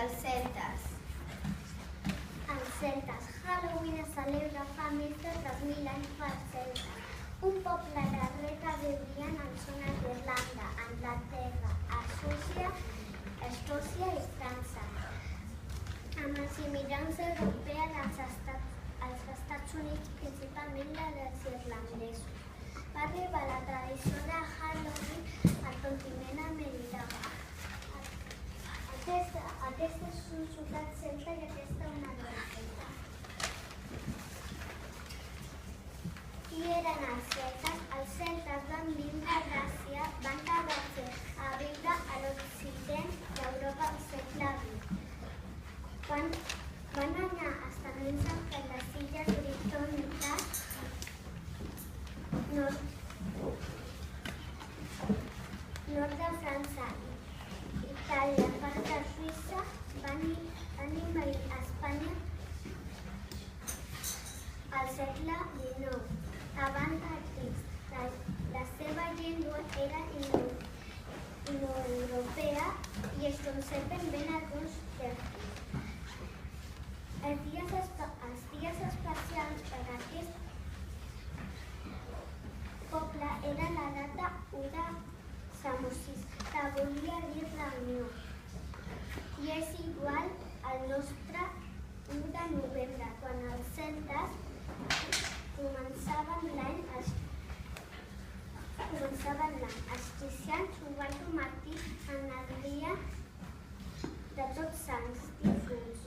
els celtes. Els celtes. Halloween es celebra fa més de 3.000 anys pels celtes, un poble guerrer que vivien en zones d'Irlanda, Anglaterra, Escòcia i França. Amb els immigrants europeus als Estats Units, principalment la dels irlandesos, va arribar la tradició de Halloween al continent americà. Aquesta és una ciutat celta i aquesta una noia celta. Qui eren els celtes? Els celtes van vindre d'Àsia, van quedar-se a viure a l'occident d'Europa al segle XX. Van anar estenent-se per les illes britòniques, nord de França, Itàlia, part de Suïssa, van invadir Espanya al segle XIX. Abans de Crist, la seva llengua era indoeuropea i es conserven ben alguns termes. Els dies especials per a aquest poble eren la data 1 de Samosis, que volia dir reunió, i és igual al nostre 1 de novembre, quan els celtes començaven l'any. Els cristians ho van convertir en el dia de Tots Sants difunts.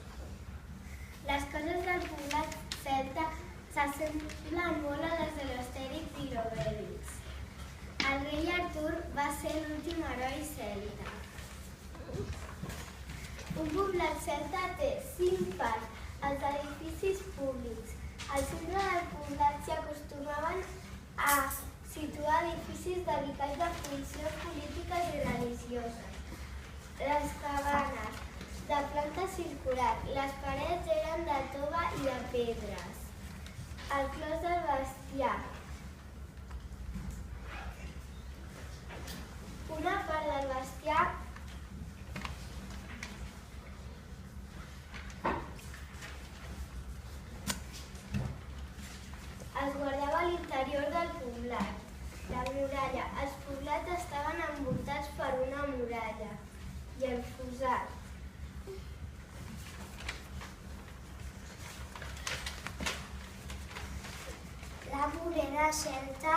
Les cases del poblat celta s'assemblen molt a les de l'Astèrix i l'Obèlix. El rei Artur va ser l'últim heroi celta. Un poblat celta té 5 parcs, els edificis públics. Al centre del poblat s'hi acostumaven a situar edificis dedicats a funcions polítiques i religioses. Les cabanes, de planta circular, les parets eren de tova i de pedres. El clos del bestiar. Una part del bestiar es guardava a l'interior del poblat. La muralla. Els poblats estaven envoltats per una muralla. I el fossat. La vorera celta.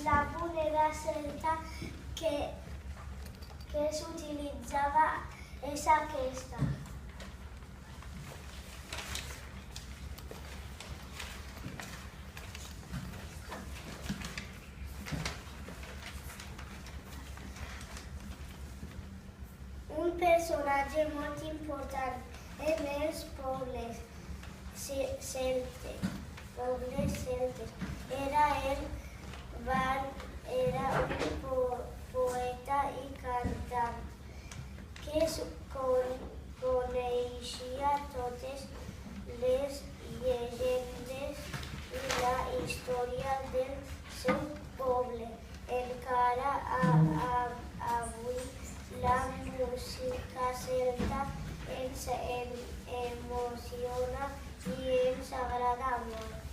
La vorera celta que s'utilitzava és aquesta. Un personatge molt important en els pobles celtes. Era un poeta i cantant que coneixia totes les llegendes i la història del seu poble. Encara avui la música celta ens emociona i ens agrada molt.